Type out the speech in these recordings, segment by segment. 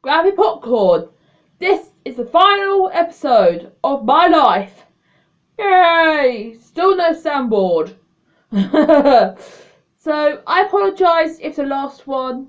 grab your popcorn. This is the final episode of my life. Yay! Still no soundboard. So I apologise if the last one,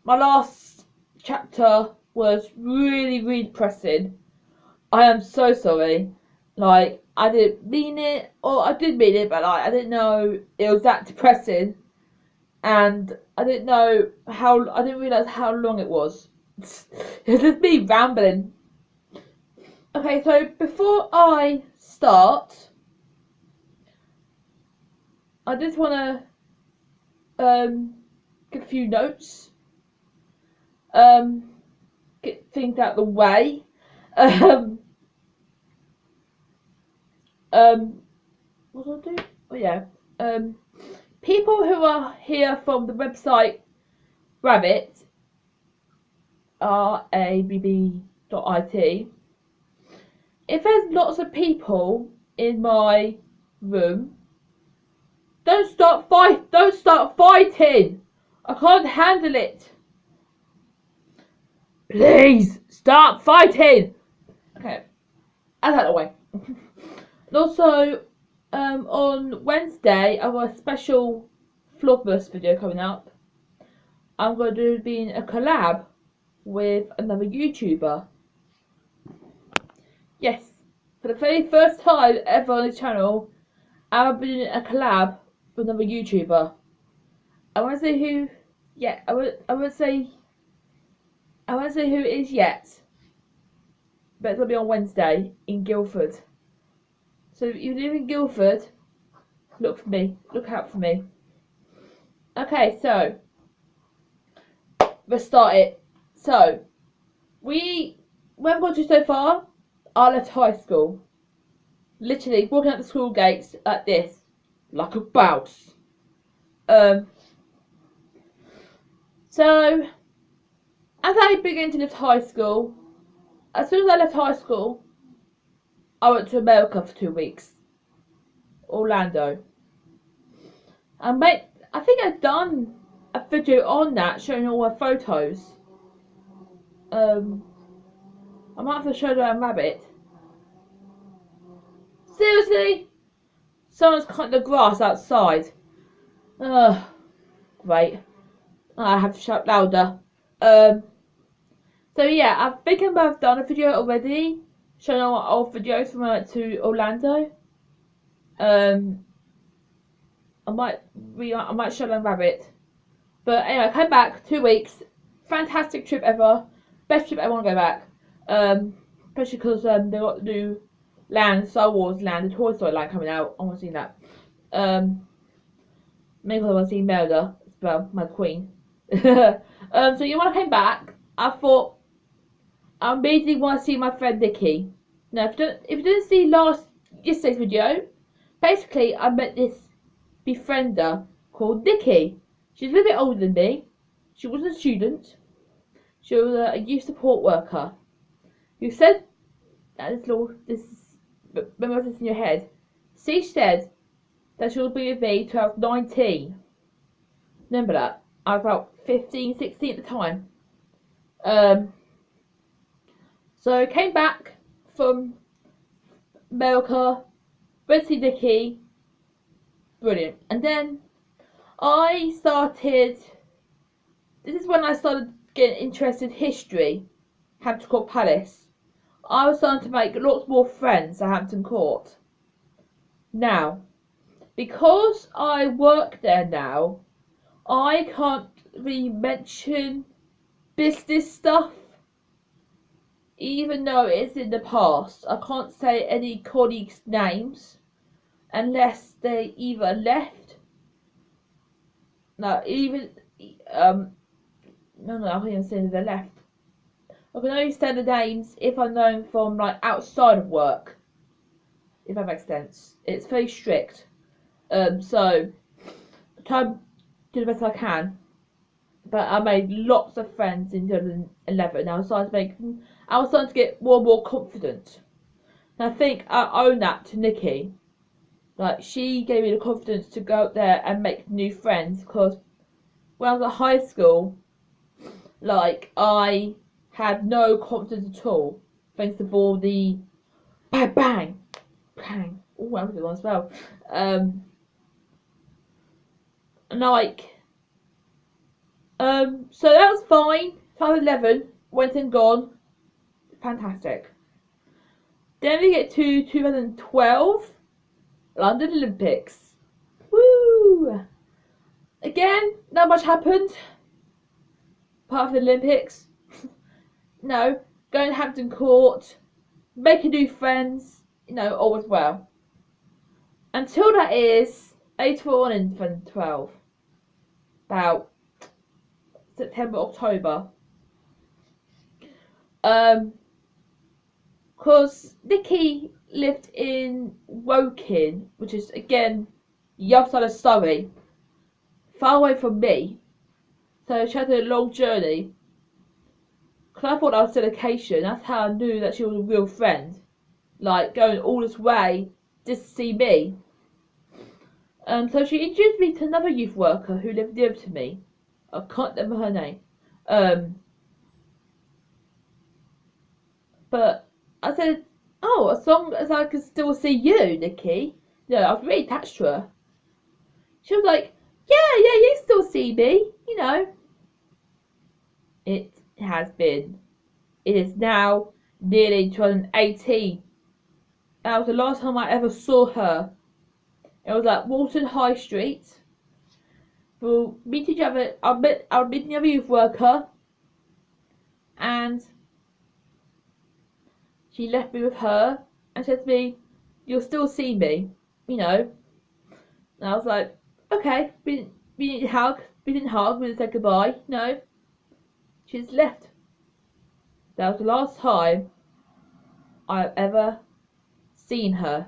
my last chapter, was really depressing. I am so sorry. Like, I didn't mean it, or I did mean it, but like, I didn't know it was that depressing. And I didn't realise how long it was. It's just me rambling. Okay, so before I start, I just want to give a few notes, get things out of the way. Um, what did I do? Oh yeah. People who are here from the website Rabbit, rabb.it. If there's lots of people in my room, don't start fighting. I can't handle it. Please stop fighting. Okay, that's out of the way. And also, on Wednesday, I have a special Vlogmas video coming up. I'm going to be in a collab with another YouTuber. Yes, for the very first time ever on the channel, I've been in a collab with another YouTuber. I won't say who yet. I won't say who it is yet. But it's gonna be on Wednesday in Guildford. So if you live in Guildford, look for me. Look out for me. Okay, so let's start it. So where have we got to so far? I left high school. Literally walking out the school gates like this, like a bounce. So as I began to leave high school, as soon as I left high school, I went to America for 2 weeks. Orlando. And I think I've done a video on that showing all my photos. I might have to show them Rabbit. Seriously? Someone's cutting the grass outside. Ugh. Great. I have to shout louder. So yeah, I think I've done a video already showing all my old videos from when I went to Orlando. I might show them Rabbit. But anyway, I came back 2 weeks. Fantastic trip ever. Best trip I want to go back. Especially because they got new Star Wars Land, the Toy Story line coming out. I want to see that. Maybe I want to see Melda as well, my queen. So yeah, when I came back, I thought I immediately want to see my friend Nikki. Now, if you didn't see yesterday's video, basically I met this befriender called Nikki. She's a little bit older than me. She wasn't a student. She was a youth support worker. Who said remember this in your head. She said that she will be with me till I was 19. Remember that? I was about 15, 16 at the time. So I came back from America, went to see Nikki. Brilliant. And then this is when I started getting interested in history, Hampton Court Palace. I was starting to make lots more friends at Hampton Court. Now, because I work there now, I can't really mention business stuff, even though it's in the past. I can't say any colleagues' names unless they either left. No, even no, I can't even say they left. I can only say the names if I know them from like outside of work. If that makes sense. It's very strict. So I try to do the best I can. But I made lots of friends in 2011. I was starting to get more and more confident. And I think I owe that to Nikki. Like, she gave me the confidence to go out there and make new friends. Because when I was at high school, Like, I had no confidence at all, thanks to all the bang, bang, bang. Oh, that was a good one as well. And like, so that was fine. 2011 went and gone. Fantastic. Then we get to 2012 London Olympics. Woo! Again, not much happened. Apart from the Olympics. No, going to Hampton Court, making new friends, all as well. Until that is later on in 2012. About September, October. Because Nikki lived in Woking, which is again the other side of Surrey, far away from me. So she had a long journey. Because I thought that was dedication. That's how I knew that she was a real friend. Like, going all this way just to see me. So she introduced me to another youth worker who lived near to me. I can't remember her name. But I said, oh, as long as I can still see you, Nikki. I was really attached to her. She was like, yeah, you still see me, It has been. It is now nearly 2018. That was the last time I ever saw her. It was at Walton High Street. We'll meet each other. I'll meet the other youth worker. And she left me with her and said to me, you'll still see me, And I was like, okay, we didn't hug. We didn't hug. We didn't say goodbye. No. She's left. That was the last time I've ever seen her.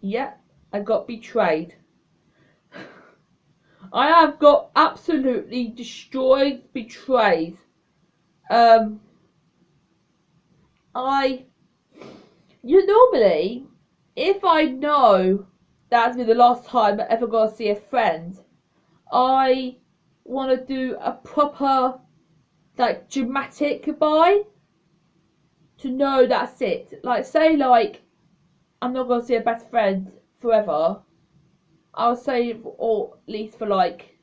Yep, I got betrayed. I have got absolutely destroyed, betrayed. Normally, if I know that's been the last time I ever got to see a friend, I want to do a proper, like, dramatic goodbye. To know that's it. Like, say, like, I'm not going to see a best friend forever. I'll say, or at least for, like,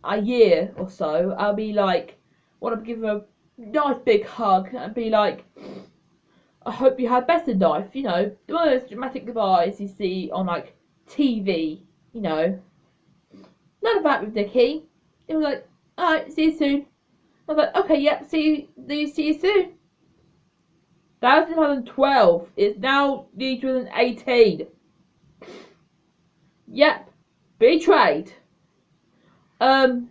a year or so, I'll be like, want to give them a nice big hug and be like, I hope you had better life, one of those dramatic goodbyes you see on like TV, None of that with Nikki. It was like, alright, see you soon. I was like, okay, yep, see you soon. That was 2012. It's now 2018. Yep, betrayed. And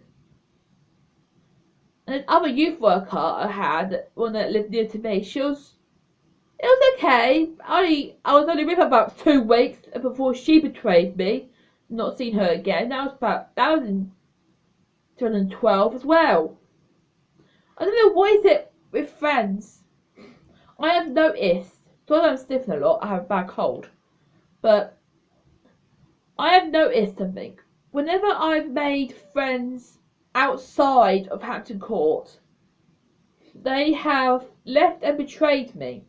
another youth worker I had, one that lived near to me, it was okay. I was only with her about 2 weeks before she betrayed me. Not seen her again. That was in 2012 as well. I don't know, why is it with friends? I have noticed, so I'm sniffing a lot, I have a bad cold. But I have noticed something. Whenever I've made friends outside of Hampton Court, they have left and betrayed me.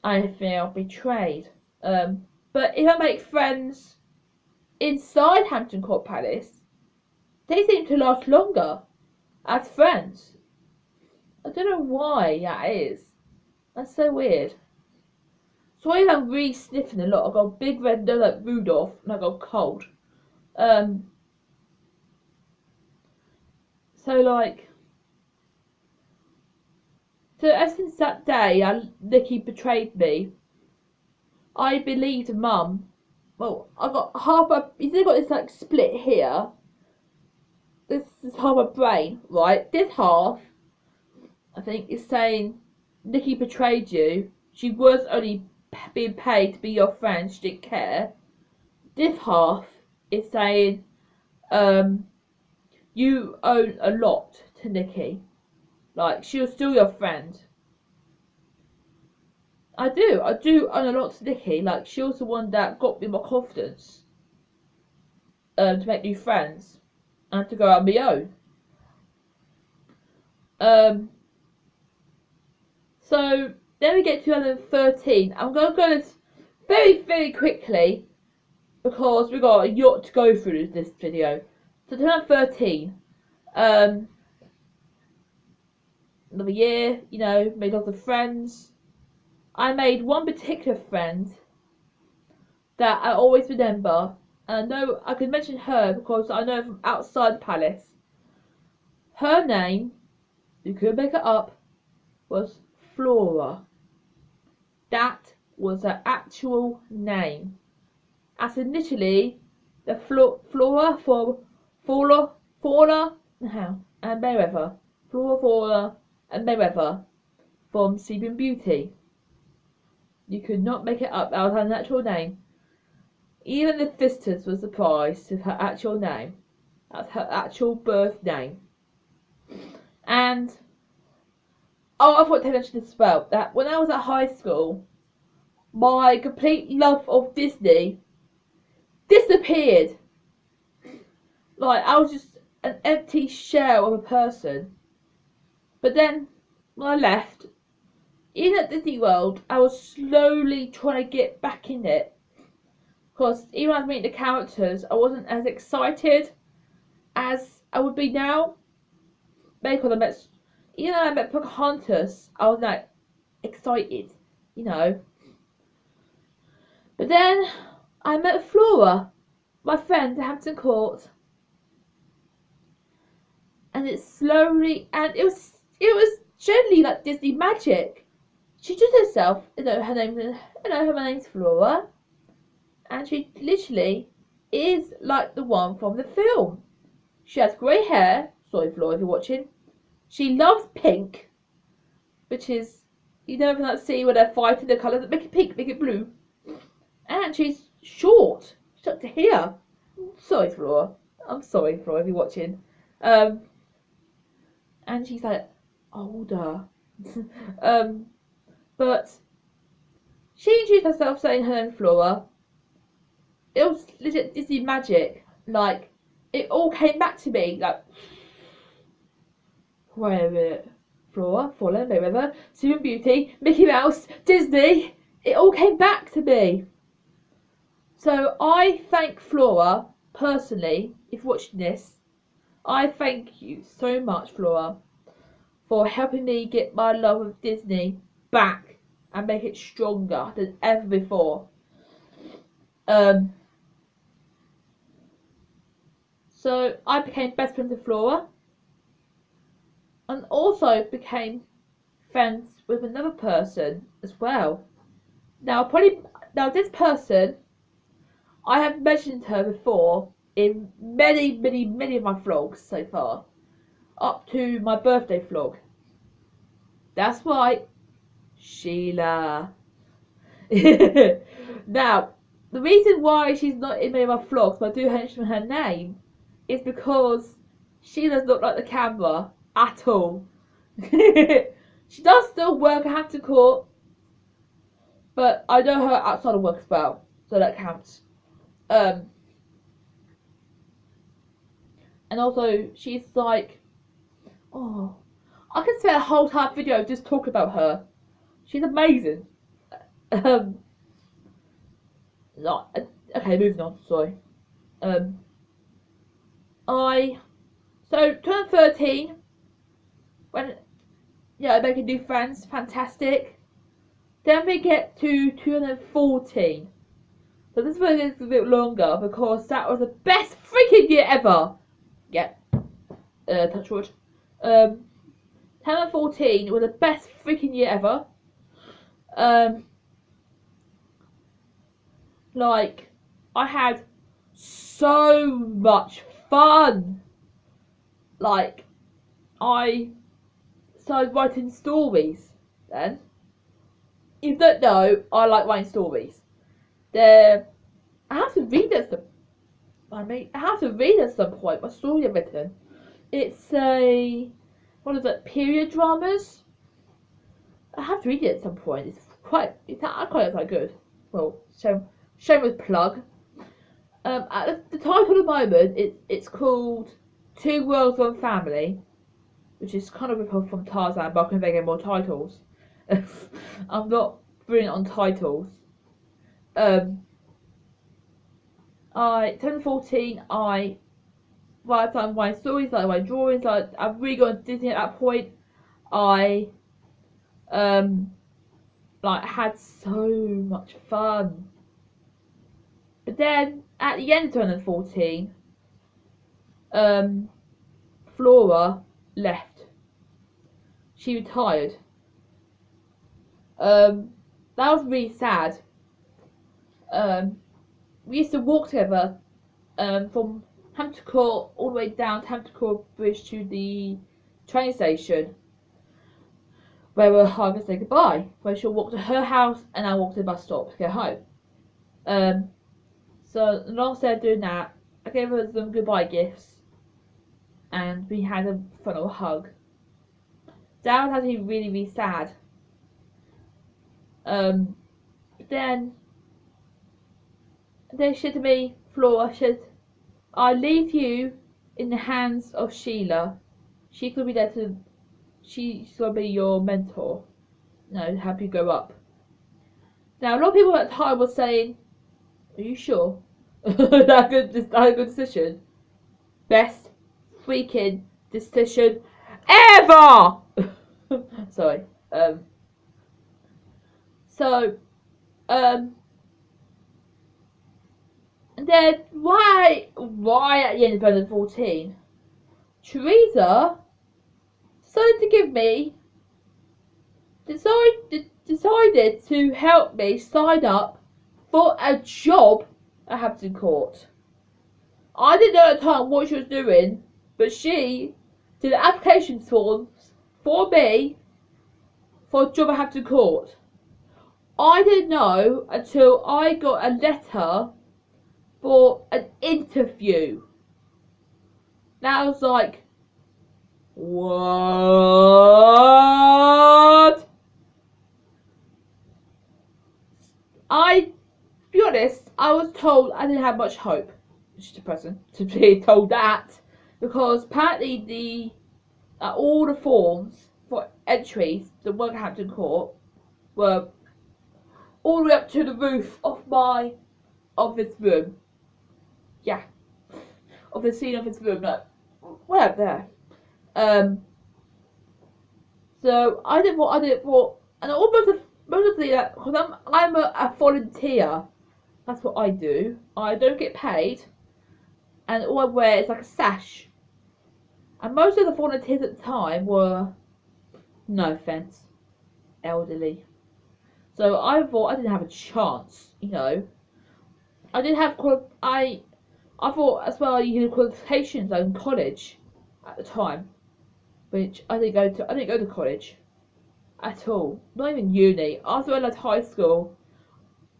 I feel betrayed. But if I make friends inside Hampton Court Palace, they seem to last longer as friends. I don't know why that is. That's so weird. Sorry if I'm really sniffing a lot. I've got a big red nose like Rudolph and I've got a cold. So like, ever since that day Nikki betrayed me, I believed Mum. Well, I got half a. You see, I got this like split here. This is half my brain, right? This half, I think, is saying Nikki betrayed you. She was only being paid to be your friend. She didn't care. This half is saying, you own a lot to Nikki. Like, she was still your friend. I do own a lot to Nikki. Like, she was the one that got me my confidence. to make new friends and to go on my own. So then we get to 2013. I'm going to go this very, very quickly because we've got a yacht to go through this video. So 2013, another year, you know, made lots of friends. I made one particular friend that I always remember, and I know I can mention her because I know from outside the palace. Her name, you could make it up, was Flora. That was her actual name. As in literally the flora for fauna and Mayweather. Flora, fauna and Mayweather from Sleeping Beauty. You could not make it up. That was her natural name. Even the visitors were surprised with her actual name. That's her actual birth name. And I thought to mention this as well, that when I was at high school, my complete love of Disney disappeared. Like, I was just an empty shell of a person. But then, when I left, even at Disney World, I was slowly trying to get back in it. Because even when I was meeting the characters, I wasn't as excited as I would be now. Maybe because even though I met Pocahontas, I was like excited, you know. But then I met Flora, my friend at Hampton Court, and it was generally like Disney magic. She just herself, you know, her name's Flora, and she literally is like the one from the film. She has grey hair. Sorry, Flora, if you're watching. She loves pink, which is, you know, from that scene where they're fighting the colours, make it pink, make it blue. And she's short. She's up to here. Sorry, Flora. I'm sorry, Flora, if you're watching. And she's like older. But she introduced herself saying her name Flora. It was legit Disney magic. Like, it all came back to me. Like, where Flora, Fallen, Mayweather, Sleeping Beauty, Mickey Mouse, Disney. It all came back to me. So I thank Flora personally, if you're watching this. I thank you so much, Flora, for helping me get my love of Disney back and make it stronger than ever before. So I became best friends with Flora, and also became friends with another person as well. Now this person, I have mentioned her before in many of my vlogs so far, up to my birthday vlog. That's right, Sheila. Now, the reason why she's not in many of my vlogs, but I do mention her name, is because she does not like the camera at all. She does still work at Hampton Court, but I know her outside of work as well, so that counts. And also, she's like, oh, I can spend a whole entire video just talking about her. She's amazing. Okay, moving on. Sorry. So 2013, when making new friends, fantastic. Then we get to 2014. So this one is a bit longer because that was the best freaking year ever. Yeah. Touch wood. 2014 was the best freaking year ever. Like, I had so much fun. Like, I started writing stories then. If you don't know, I like writing stories. I have to read at some point my story I've written. It's what is it, period dramas? I have to read it at some point. I quite like quite good. Well, shameless plug. At the title at the moment, it's called Two Worlds, One Family, which is kind of a rip-off from Tarzan, but I can get more titles. I'm not brilliant on titles. I 2014, I by the time my stories, like my drawings, like I've really got into Disney at that point. I like had so much fun. But then at the end of 2014, Flora left. She retired. That was really sad. We used to walk together from Hampton Court all the way down to Hampton Court Bridge to the train station, where we're home to say goodbye. Where she'll walk to her house and I'll walk to the bus stop to go home. So instead of doing that, I gave her some goodbye gifts, and we had a fun little hug. Dad was actually really, really sad. Then she said to me, Flora, she said, I leave you in the hands of Sheila. She could be there to. She's gonna be your mentor. You know, help you grow up. Now, a lot of people at the time were saying, "Are you sure? That's a good decision. Best freaking decision ever." Sorry. And then why at the end of 2014, Teresa decided to help me sign up for a job at Hampton Court. I didn't know at the time what she was doing, but she did application forms for me for a job at Hampton Court. I didn't know until I got a letter for an interview. Now I was like, what? To be honest, I was told I didn't have much hope. It's depressing to be told that, because apparently all the forms for entries to work at Hampton Court were all the way up to the roof of my office room. Yeah, of the scene of his room, like, way up there. So I did what, and mostly that, because I'm a volunteer. That's what I do. I don't get paid, and all I wear is like a sash. And most of the volunteers at the time were, no offence, elderly. So I thought I didn't have a chance, you know. I did have I thought as well you had qualifications in college at the time, which I didn't go to. I didn't go to college at all. Not even uni. After I left high school,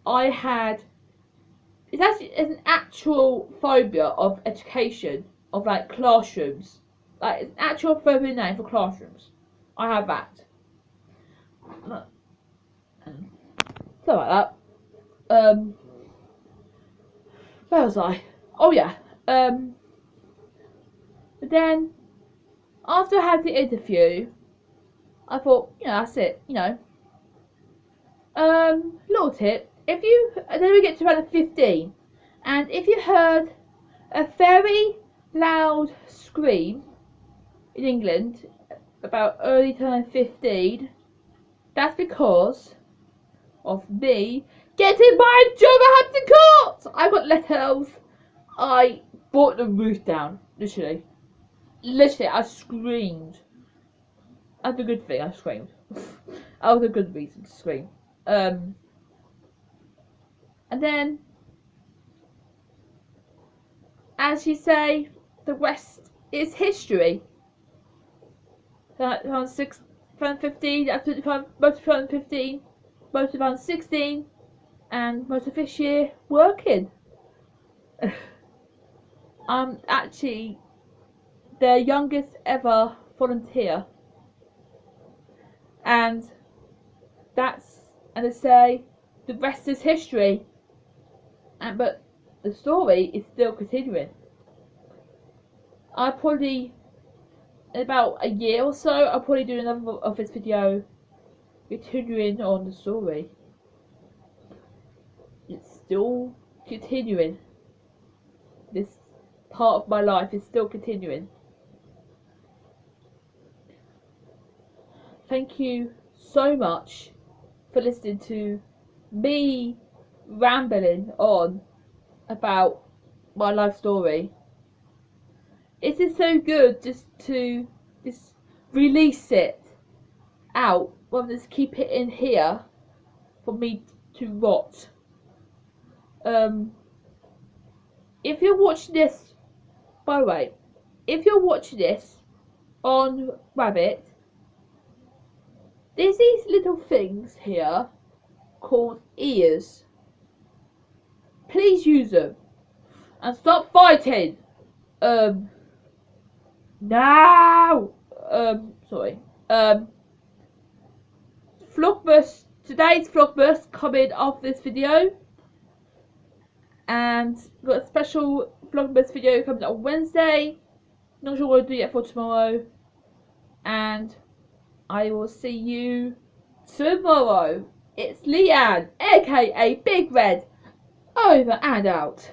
I had. It's an actual phobia of education, of like classrooms. Like, it's an actual phobia name for classrooms. I have that. So like that. Where was I? Oh yeah. But then after I had the interview, I thought, you know, that's it. You know. Little tip: if you then we get to around 15, and if you heard a very loud scream in England about early 2015, that's because of me getting my job at Hampton Court. I got letters. I brought the roof down. Literally, I screamed. That's a good thing. I screamed. That was a good reason to scream. And then, as you say, the rest is history. 2015, most of 2015, most of 2016, and most of this year working. I'm actually the youngest ever volunteer, and they say the rest is history. But the story is still continuing. I probably, in about a year or so, I'll probably do another of this video continuing on the story. It's still continuing. This part of my life is still continuing. Thank you so much for listening to me rambling on about my life story. It is so good just to release it out rather than just keep it in here for me to rot. If you're watching this, by the way, if you're watching this on Rabbit, there's these little things here called ears. Please use them and stop fighting. Now. Sorry. Vlogmas. Today's Vlogmas coming off this video, and got a special Vlogmas video coming on Wednesday. Not sure what I'll do yet for tomorrow, and I will see you tomorrow. It's Leanne, aka Big Red, over and out.